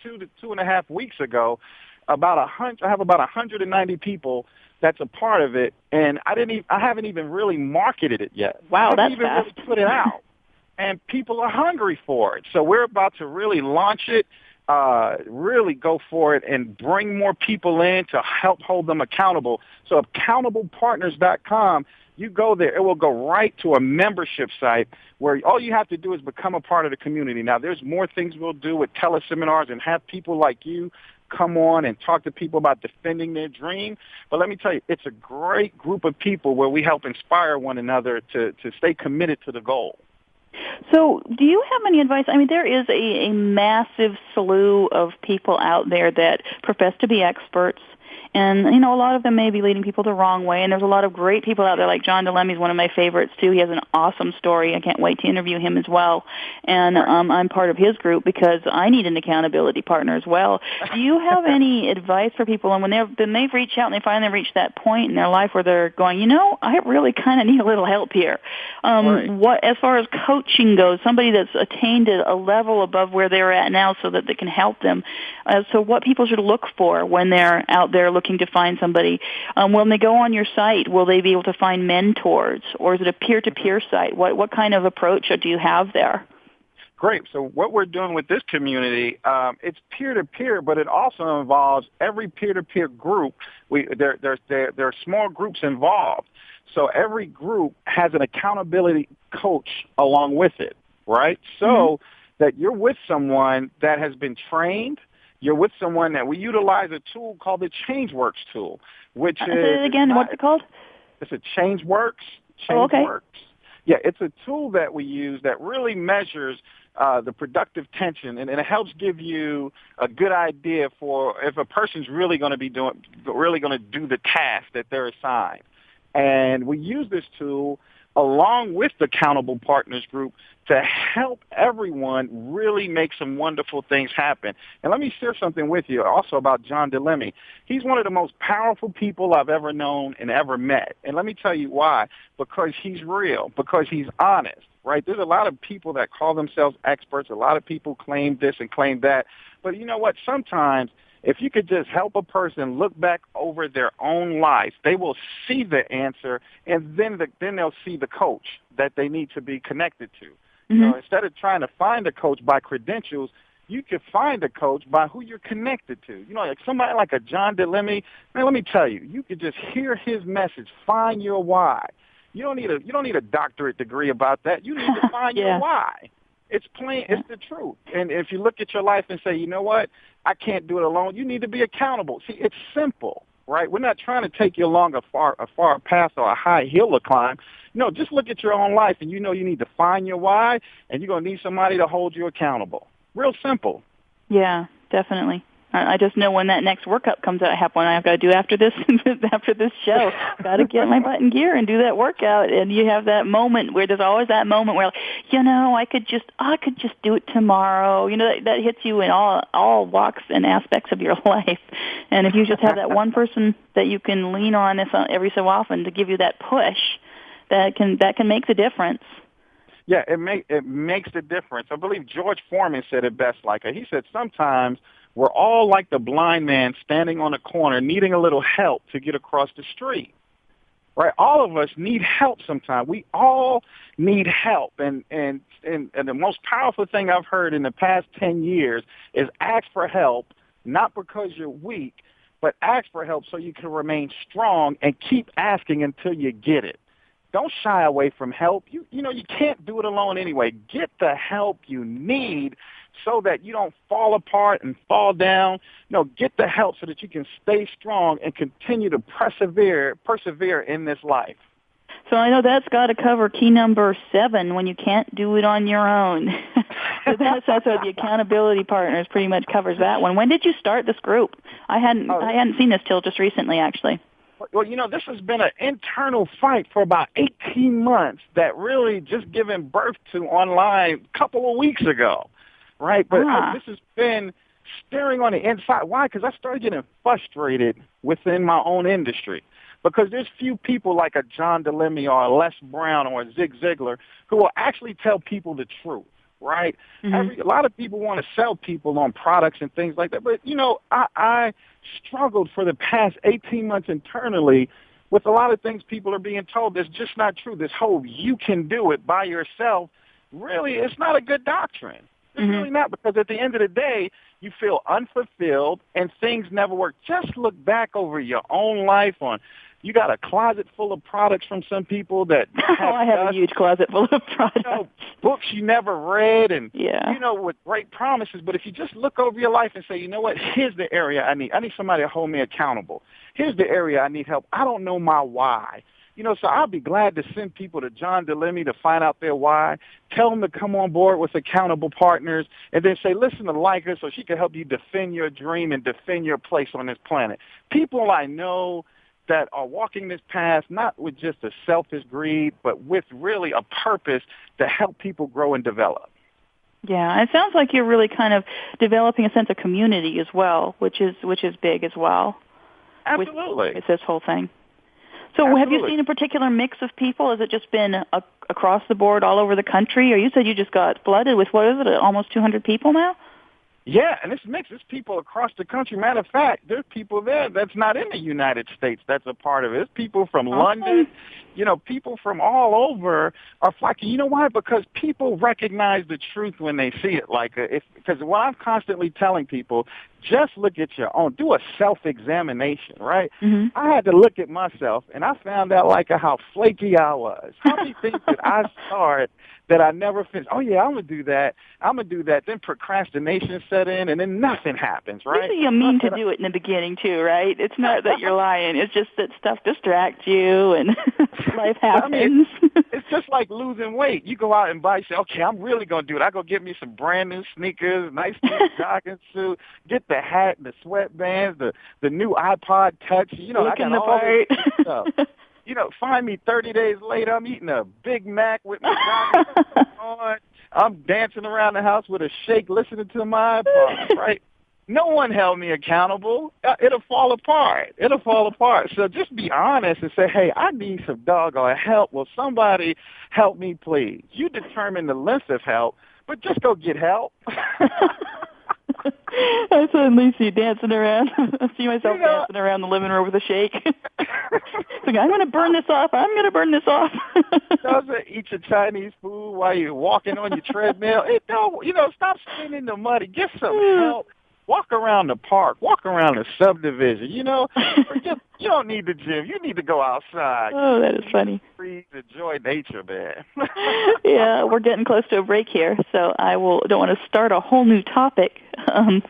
2 to 2.5 weeks ago, I have about 190 people that's a part of it, and I haven't even really marketed it yet. Wow, that's fast. I haven't even really put it out, and people are hungry for it. So we're about to really launch it, really go for it, and bring more people in to help hold them accountable. So AccountablePartners.com, you go there, it will go right to a membership site where all you have to do is become a part of the community. Now, there's more things we'll do with teleseminars and have people like you come on and talk to people about defending their dream. But let me tell you, it's a great group of people where we help inspire one another to stay committed to the goal. So do you have any advice? I mean, there is a massive slew of people out there that profess to be experts. And, you know, a lot of them may be leading people the wrong way. And there's a lot of great people out there, like John DeLemmy's one of my favorites, too. He has an awesome story. I can't wait to interview him as well. And I'm part of his group because I need an accountability partner as well. Do you have any advice for people? And when they've reached out and they finally reach that point in their life where they're going, you know, I really kind of need a little help here. What, as far as coaching goes, somebody that's attained a level above where they're at now so that they can help them. So what people should look for when they're out there looking to find somebody. When they go on your site, will they be able to find mentors, or is it a peer-to-peer site? What kind of approach do you have there? Great. So what we're doing with this community, it's peer-to-peer, but it also involves every peer-to-peer group. There are small groups involved. So every group has an accountability coach along with it, right? So that you're with someone that has been trained. You're with someone that we utilize a tool called the ChangeWorks tool, which is... Say it again. What's it called? It's a ChangeWorks. ChangeWorks. Yeah, it's a tool that we use that really measures the productive tension, and it helps give you a good idea for if a person's really going to do the task that they're assigned. And we use this tool along with the Accountable Partners Group to help everyone really make some wonderful things happen. And let me share something with you also about John DeLemme. He's one of the most powerful people I've ever known and ever met. And let me tell you why. Because he's real, because he's honest, right? There's a lot of people that call themselves experts. A lot of people claim this and claim that. But you know what? Sometimes if you could just help a person look back over their own life, they will see the answer, and then they'll see the coach that they need to be connected to. You know, instead of trying to find a coach by credentials, you could find a coach by who you're connected to. You know, like somebody like a John DeLemme, man, let me tell you, you could just hear his message, find your why. You don't need a doctorate degree about that. You need to find your why. It's plain, it's the truth. And if you look at your life and say, you know what, I can't do it alone, you need to be accountable. See, it's simple, right? We're not trying to take you along a far path or a high hill to climb. No, just look at your own life, and you know you need to find your why, and you're going to need somebody to hold you accountable. Real simple. Yeah, definitely. I just know when that next workout comes out, I have one I've got to do after this show. Got to get my butt in gear and do that workout. And you have that moment where there's always that moment where, you know, I could just do it tomorrow. You know, that hits you in all walks and aspects of your life. And if you just have that one person that you can lean on every so often to give you that push, that can make the difference. Yeah, it makes the difference. I believe George Foreman said it best he said, sometimes we're all like the blind man standing on a corner needing a little help to get across the street, right? All of us need help sometimes. We all need help. And the most powerful thing I've heard in the past 10 years is ask for help, not because you're weak, but ask for help so you can remain strong and keep asking until you get it. Don't shy away from help. You know, you can't do it alone anyway. Get the help you need so that you don't fall apart and fall down. No, get the help so that you can stay strong and continue to persevere in this life. So I know that's got to cover key number 7 when you can't do it on your own. So that's what the accountability partners pretty much covers that one. When did you start this group? I hadn't seen this till just recently, actually. Well, you know, this has been an internal fight for about 18 months that really just given birth to online a couple of weeks ago, right? But this has been stirring on the inside. Why? Because I started getting frustrated within my own industry because there's few people like a John DeLemme or a Les Brown or a Zig Ziglar who will actually tell people the truth. Right? A lot of people want to sell people on products and things like that. But, you know, I struggled for the past 18 months internally with a lot of things people are being told that's just not true. This whole you can do it by yourself, really, it's not a good doctrine. It's really not, because at the end of the day, you feel unfulfilled and things never work. Just look back over your own life you got a closet full of products from some people that I have a huge closet full of products. You know, books you never read and, you know, with great promises. But if you just look over your life and say, you know what, here's the area I need somebody to hold me accountable. Here's the area I need help. I don't know my why. So I'll be glad to send people to John DeLemme to find out their why, tell them to come on board with accountable partners, and then say, listen to Leica so she can help you defend your dream and defend your place on this planet. People I know that are walking this path not with just a selfish greed, but with really a purpose to help people grow and develop. Yeah, it sounds like you're really kind of developing a sense of community as well, which is big as well. Absolutely. With this whole thing. So Have you seen a particular mix of people? Has it just been across the board all over the country? Or you said you just got flooded with, what is it, almost 200 people now? Yeah, and it's mixed. It's people across the country. Matter of fact, there's people there that's not in the United States that's a part of it. It's people from London. People from all over are flocking. You know why? Because people recognize the truth when they see it. Because what I'm constantly telling people, just look at your own. Do a self-examination, right? Mm-hmm. I had to look at myself, and I found out how flaky I was. How many things did I start that I never finished? Oh, yeah, I'm going to do that. Then procrastination set in, and then nothing happens, right? You mean to do it in the beginning, too, right? It's not that you're lying. It's just that stuff distracts you, and life happens. It's just like losing weight. You go out and buy, say, okay, I'm really going to do it. I go get me some brand new sneakers, nice new jogging suit, get the hat, the sweatbands, the new iPod Touch. I got all this stuff. Find me 30 days later, I'm eating a Big Mac with my jogging on. I'm dancing around the house with a shake, listening to my iPod, right? No one held me accountable. It'll fall apart. So just be honest and say, hey, I need some doggone help. Will somebody help me, please? You determine the length of help, but just go get help. I suddenly see you dancing around. I see myself dancing around the living room with a shake. I'm going to burn this off. Eat your Chinese food while you're walking on your treadmill. Stop spinning in the mud. Get some help. Walk around the park. Walk around the subdivision. You don't need the gym. You need to go outside. Oh, that is funny. Please enjoy nature, man. Yeah, we're getting close to a break here, so don't want to start a whole new topic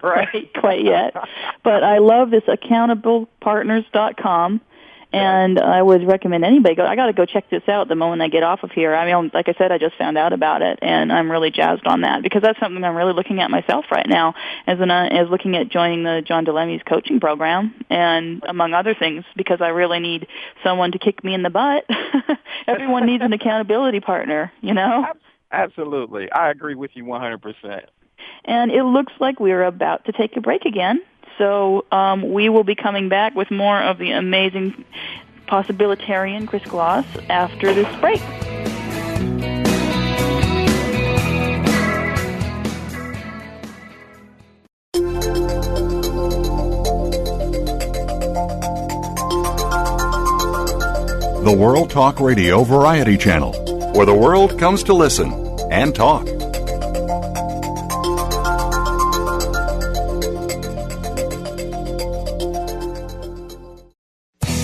quite yet. But I love this accountablepartners.com. And I would recommend anybody I got to go check this out the moment I get off of here. I mean, like I said, I just found out about it, and I'm really jazzed on that because that's something I'm really looking at myself right now as looking at joining the John DeLemme's coaching program, and among other things, because I really need someone to kick me in the butt. Everyone needs an accountability partner, Absolutely. I agree with you 100%. And it looks like we're about to take a break again. So we will be coming back with more of the amazing Possibilitarian Chris Gloss after this break. The World Talk Radio Variety Channel, where the world comes to listen and talk.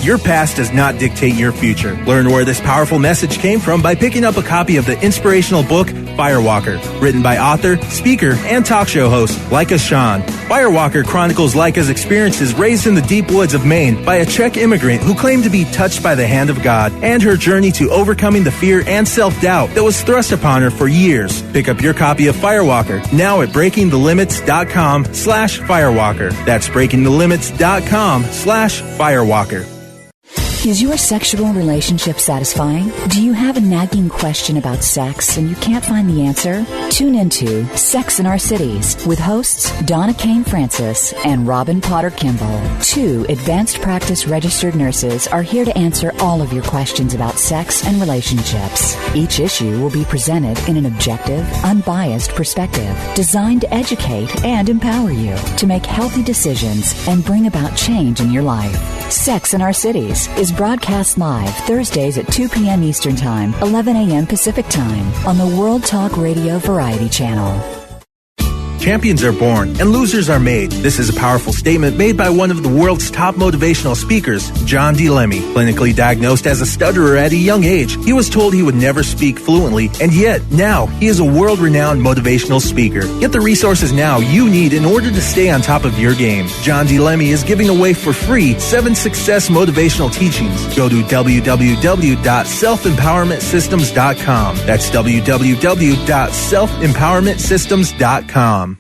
Your past does not dictate your future. Learn where this powerful message came from by picking up a copy of the inspirational book, Firewalker, written by author, speaker, and talk show host Leica Shawn. Firewalker chronicles Leica's experiences raised in the deep woods of Maine by a Czech immigrant who claimed to be touched by the hand of God, and her journey to overcoming the fear and self-doubt that was thrust upon her for years. Pick up your copy of Firewalker now at breakingthelimits.com/Firewalker. That's breakingthelimits.com/Firewalker. Is your sexual relationship satisfying? Do you have a nagging question about sex and you can't find the answer? Tune into Sex in Our Cities with hosts Donna Kane Francis and Robin Potter Kimball. 2 advanced practice registered nurses are here to answer all of your questions about sex and relationships. Each issue will be presented in an objective, unbiased perspective designed to educate and empower you to make healthy decisions and bring about change in your life. Sex in Our Cities is broadcast live Thursdays at 2 p.m. Eastern Time, 11 a.m. Pacific Time on the World Talk Radio Variety Channel. Champions are born and losers are made. This is a powerful statement made by one of the world's top motivational speakers, John D. Lemmy. Clinically diagnosed as a stutterer at a young age, he was told he would never speak fluently, and yet now he is a world-renowned motivational speaker. Get the resources now you need in order to stay on top of your game. John D. Lemmy is giving away for free 7 success motivational teachings. Go to www.selfempowermentsystems.com. That's www.selfempowermentsystems.com.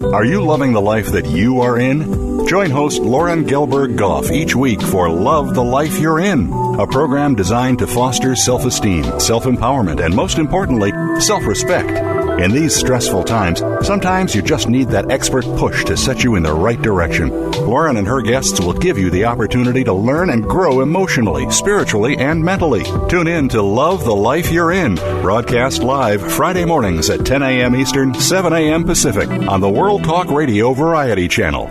Are you loving the life that you are in? Join host Lauren Gelberg Goff each week for Love the Life You're In, a program designed to foster self-esteem, self-empowerment, and most importantly, self-respect. In these stressful times, sometimes you just need that expert push to set you in the right direction. Lauren and her guests will give you the opportunity to learn and grow emotionally, spiritually, and mentally. Tune in to Love the Life You're In, broadcast live Friday mornings at 10 a.m. Eastern, 7 a.m. Pacific on the World Talk Radio Variety Channel.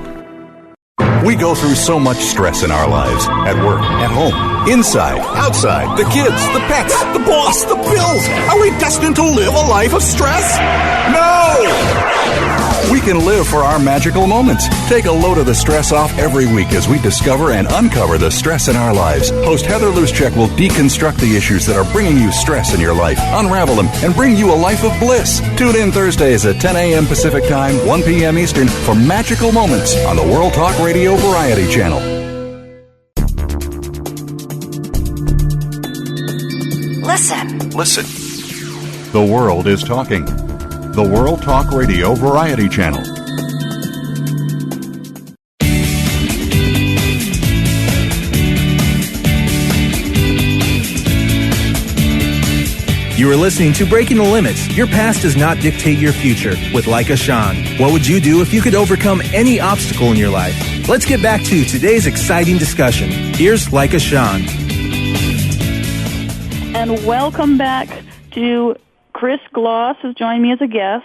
We go through so much stress in our lives, at work, at home, inside, outside, the kids, the pets, the boss, the bills. Are we destined to live a life of stress? No! We can live for our magical moments. Take a load of the stress off every week as we discover and uncover the stress in our lives. Host Heather Luschek will deconstruct the issues that are bringing you stress in your life, unravel them, and bring you a life of bliss. Tune in Thursdays at 10 a.m. Pacific Time, 1 p.m. Eastern for Magical Moments on the World Talk Radio Variety Channel. Listen. The world is talking. The World Talk Radio Variety Channel. You are listening to Breaking the Limits. Your past does not dictate your future with Leica Sean. What would you do if you could overcome any obstacle in your life? Let's get back to today's exciting discussion. Here's Leica Sean. And welcome back to Chris Gloss has joined me as a guest,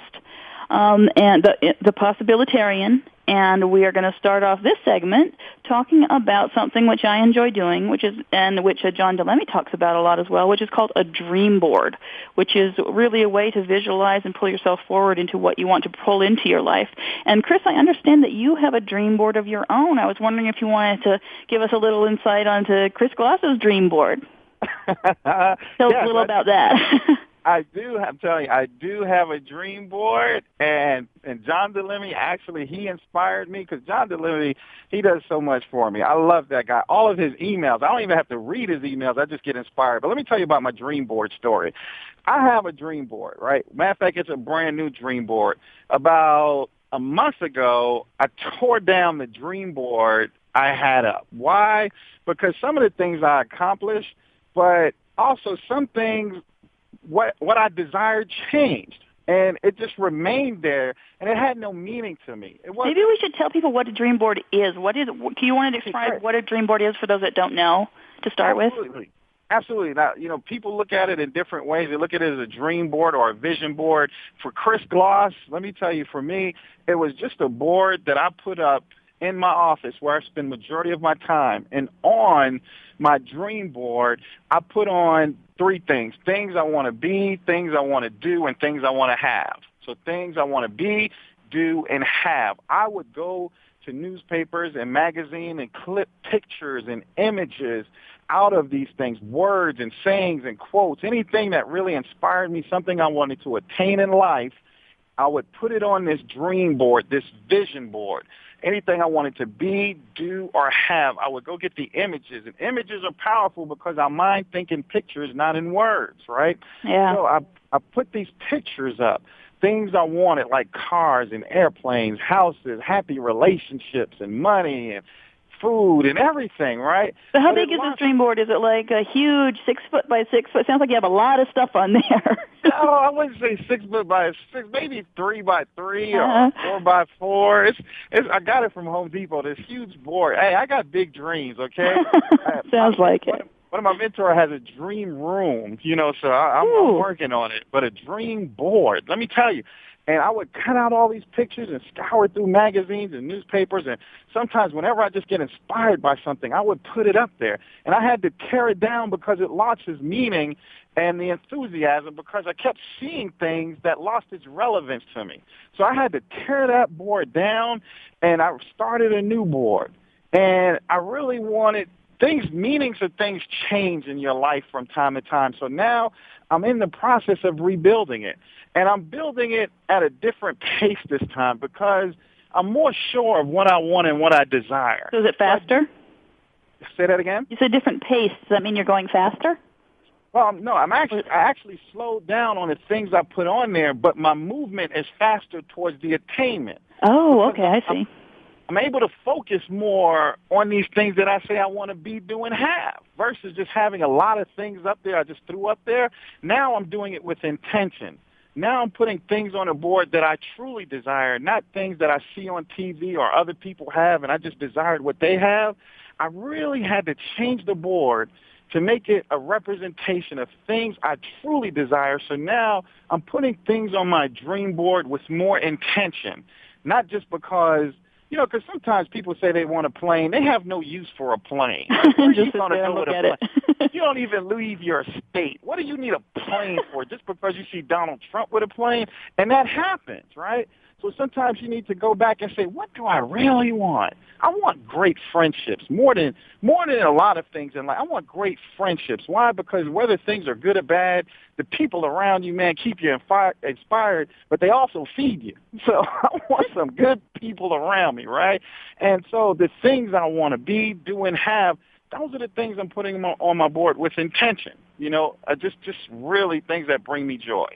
and the Possibilitarian, and we are going to start off this segment talking about something which I enjoy doing, which John DeLemme talks about a lot as well, which is called a dream board, which is really a way to visualize and pull yourself forward into what you want to pull into your life. And Chris, I understand that you have a dream board of your own. I was wondering if you wanted to give us a little insight onto Chris Gloss's dream board. Tell us a little about that. I do have a dream board, and John DeLemme, actually, he inspired me because John DeLemme, he does so much for me. I love that guy. All of his emails, I don't even have to read his emails. I just get inspired. But let me tell you about my dream board story. I have a dream board, right? Matter of fact, it's a brand new dream board. About a month ago, I tore down the dream board I had up. Why? Because some of the things I accomplished, but also some things, what I desired changed, and it just remained there, and it had no meaning to me. Maybe we should tell people what a dream board is. What is it? Do you want to describe what a dream board is for those that don't know to start with? Absolutely. Now, people look at it in different ways. They look at it as a dream board or a vision board. For Chris Gloss, let me tell you, for me, it was just a board that I put up in my office where I spend the majority of my time. And on my dream board, I put on 3 things: things I want to be, things I want to do, and things I want to have. So things I want to be, do, and have. I would go to newspapers and magazines and clip pictures and images out of these things, words and sayings and quotes, anything that really inspired me, something I wanted to attain in life. I would put it on this dream board, this vision board. Anything I wanted to be, do, or have, I would go get the images. And images are powerful because our mind think in pictures, not in words, right? Yeah. So I put these pictures up, things I wanted, like cars and airplanes, houses, happy relationships, and money, and food, and everything, right? So how big is this dream board? Is it like a huge 6 foot by 6 foot? Sounds like you have a lot of stuff on there. No, I wouldn't say 6 foot by 6, maybe 3 by 3 or 4 by 4. I got it from Home Depot. This huge board. Hey, I got big dreams. Okay. Sounds like it. One of my mentors has a dream room. So I'm working on it. But a dream board. Let me tell you, And I would cut out all these pictures and scour through magazines and newspapers. And sometimes whenever I just get inspired by something, I would put it up there. And I had to tear it down because it lost its meaning and the enthusiasm, because I kept seeing things that lost its relevance to me. So I had to tear that board down, and I started a new board. And I really wanted meanings of things change in your life from time to time. So now I'm in the process of rebuilding it. And I'm building it at a different pace this time because I'm more sure of what I want and what I desire. So is it faster? Say that again? You said different pace. Does that mean you're going faster? Well, no, I actually slowed down on the things I put on there, but my movement is faster towards the attainment. Oh, okay, I see. I'm able to focus more on these things that I say I want to be, do, and have, versus just having a lot of things up there I just threw up there. Now I'm doing it with intention. Now I'm putting things on a board that I truly desire, not things that I see on TV or other people have, and I just desired what they have. I really had to change the board to make it a representation of things I truly desire. So now I'm putting things on my dream board with more intention, not just because, because sometimes people say they want a plane. They have no use for a plane. Just sit there and look at it. You don't even leave your state. What do you need a plane for? Just because you see Donald Trump with a plane? And that happens, right? So sometimes you need to go back and say, what do I really want? I want great friendships more than a lot of things in life. I want great friendships. Why? Because whether things are good or bad, the people around you, man, keep you inspired, but they also feed you. So I want some good people around me, right? And so the things I want to be, do, and have, those are the things I'm putting on my board with intention. Just really things that bring me joy.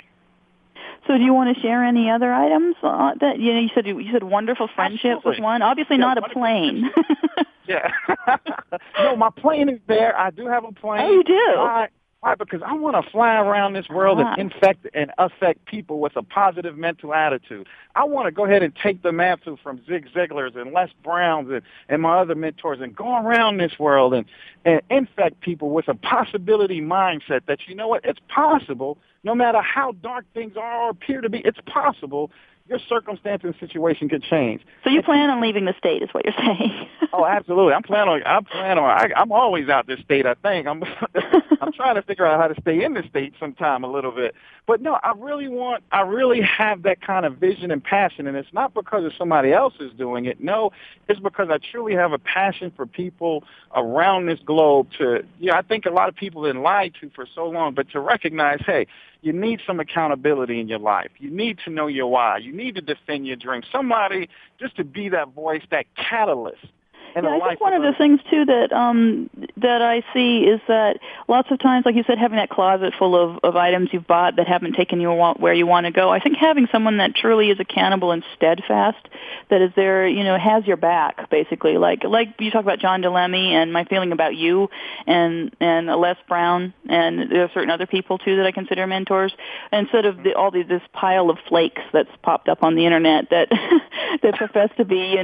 So do you want to share any other items that you said wonderful friendships Absolutely. was one? Obviously not a plane. Yeah. No, my plane is there. I do have a plane. Oh, you do? Why? Because I want to fly around this world and affect people with a positive mental attitude. I want to go ahead and take the mantle from Zig Ziglar's and Les Brown's and my other mentors and go around this world and infect people with a possibility mindset that, it's possible. No matter how dark things are or appear to be, it's possible. Your circumstance and situation could change. So you plan on leaving the state, is what you're saying? Oh, absolutely. I'm always out this state, I think. I'm trying to figure out how to stay in the state sometime a little bit. But no, I really have that kind of vision and passion, and it's not because of somebody else is doing it. No, it's because I truly have a passion for people around this globe I think a lot of people have been lied to for so long, but to recognize, hey, you need some accountability in your life. You need to know your why. You need to defend your dreams. Somebody just to be that voice, that catalyst. I think one of the things too that I see is that lots of times, like you said, having that closet full of items you've bought that haven't taken you where you want to go. I think having someone that truly is accountable and steadfast, that is there, has your back, basically. Like you talk about John DeLemme and My Feeling About You, and Les Brown, and there are certain other people too that I consider mentors. Instead of this pile of flakes that's popped up on the internet that that profess to be,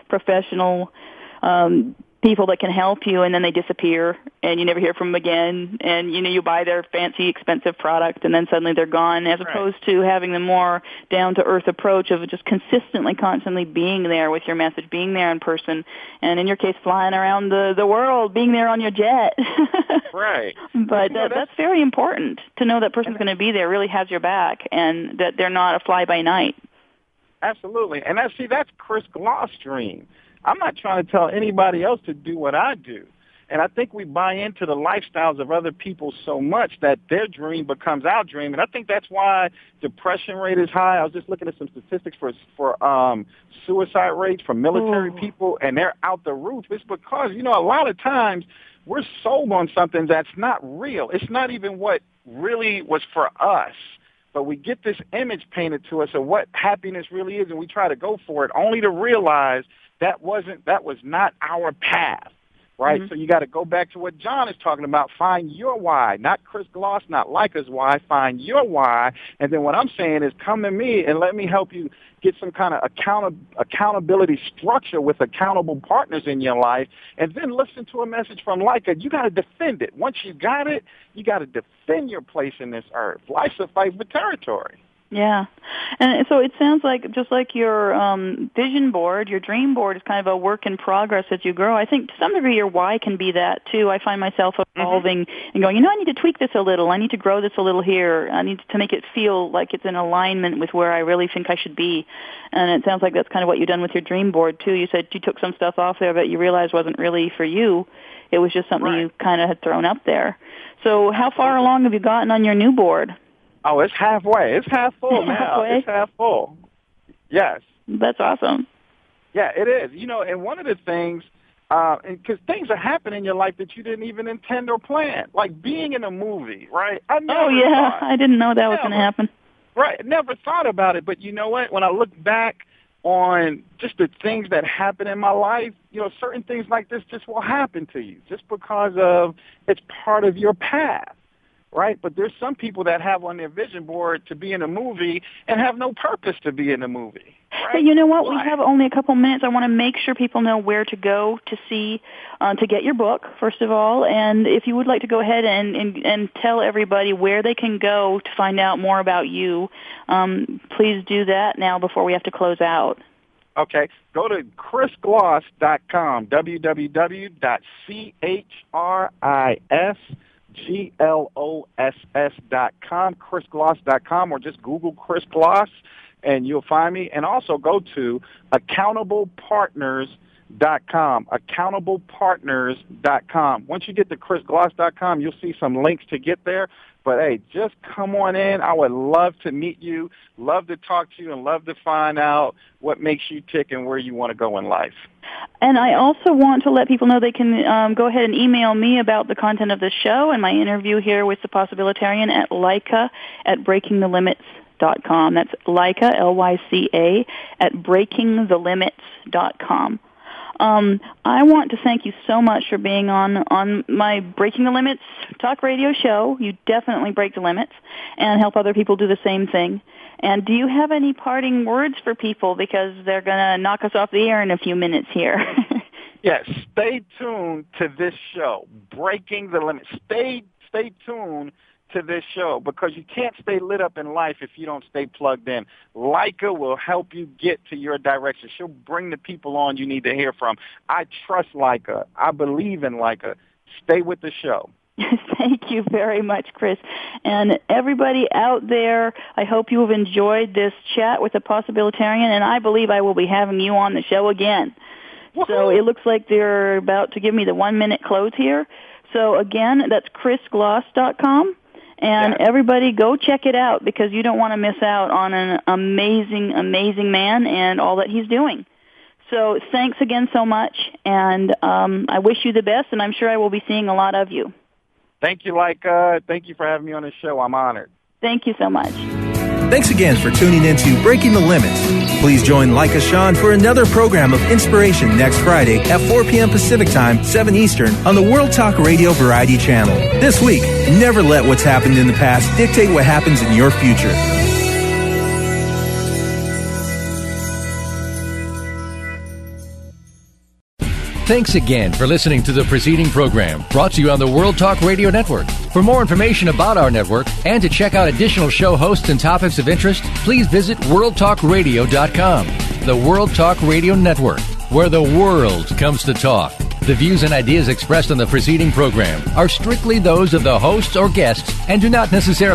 professional people that can help you, and then they disappear and you never hear from them again, and you buy their fancy expensive product and then suddenly they're gone, as opposed to having the more down to earth approach of just constantly being there with your message, being there in person, and in your case flying around the world, being there on your jet. Right. But that's very important to know that person's going to be there, really has your back, and that they're not a fly by night. Absolutely. And that's Chris Gloss' dream. I'm not trying to tell anybody else to do what I do. And I think we buy into the lifestyles of other people so much that their dream becomes our dream. And I think that's why depression rate is high. I was just looking at some statistics for suicide rates from military people, and they're out the roof. It's because, a lot of times we're sold on something that's not real. It's not even what really was for us. But we get this image painted to us of what happiness really is, and we try to go for it only to realize that was not our path, right? Mm-hmm. So you got to go back to what John is talking about. Find your why, not Chris Gloss, not Leica's why. Find your why, and then what I'm saying is come to me and let me help you get some kind of accountability structure with accountable partners in your life, and then listen to a message from Leica. You got to defend it. Once you got it, you got to defend your place in this earth. Life's a fight for territory. Yeah. And so it sounds like just like your vision board, your dream board is kind of a work in progress as you grow. I think to some degree your why can be that too. I find myself evolving and going, I need to tweak this a little. I need to grow this a little here. I need to make it feel like it's in alignment with where I really think I should be. And it sounds like that's kind of what you've done with your dream board too. You said you took some stuff off there that you realized wasn't really for you. It was just something you kind of had thrown up there. So how far along have you gotten on your new board? Oh, it's halfway. It's half full now. It's half full. Yes. That's awesome. Yeah, it is. And one of the things, because things are happening in your life that you didn't even intend or plan, like being in a movie, right? I didn't know that was going to happen. Right. Never thought about it. But you know what? When I look back on just the things that happen in my life, certain things like this just will happen to you just because of it's part of your path. Right, but there's some people that have on their vision board to be in a movie and have no purpose to be in a movie. Right? Hey, you know what? Why? We have only a couple minutes. I want to make sure people know where to go to see, to get your book, first of all. And if you would like to go ahead and tell everybody where they can go to find out more about you, please do that now before we have to close out. Okay, go to chrisgloss.com, www.chrisgloss.com, chrisgloss.com, or just Google Chris Gloss, and you'll find me. And also go to accountablepartners.com, accountablepartners.com. Once you get to chrisgloss.com, you'll see some links to get there. But, hey, just come on in. I would love to meet you, love to talk to you, and love to find out what makes you tick and where you want to go in life. And I also want to let people know they can go ahead and email me about the content of the show and my interview here with the Possibilitarian at Lyca@breakingthelimits.com. That's Lyca, Lyca, at breakingthelimits.com. I want to thank you so much for being on my Breaking the Limits talk radio show. You definitely break the limits and help other people do the same thing. And do you have any parting words for people, because they're going to knock us off the air in a few minutes here? Yes, stay tuned to this show, Breaking the Limits. Stay tuned to this show, because you can't stay lit up in life if you don't stay plugged in. Lyca will help you get to your direction. She'll bring the people on you need to hear from. I trust Lyca. I believe in Lyca. Stay with the show. Thank you very much, Chris. And everybody out there, I hope you have enjoyed this chat with the Possibilitarian, and I believe I will be having you on the show again. Woo-hoo. So it looks like they're about to give me the 1-minute close here. So again, that's chrisgloss.com. And everybody go check it out, because you don't want to miss out on an amazing, amazing man and all that he's doing. So thanks again so much, and I wish you the best, and I'm sure I will be seeing a lot of you. Thank you, Lyca. Thank you for having me on the show. I'm honored. Thank you so much. Thanks again for tuning in to Breaking the Limits. Please join Lyca Shawn for another program of inspiration next Friday at 4 p.m. Pacific Time, 7 Eastern, on the World Talk Radio Variety Channel. This week, never let what's happened in the past dictate what happens in your future. Thanks again for listening to the preceding program, brought to you on the World Talk Radio Network. For more information about our network and to check out additional show hosts and topics of interest, please visit worldtalkradio.com. The World Talk Radio Network, where the world comes to talk. The views and ideas expressed on the preceding program are strictly those of the hosts or guests and do not necessarily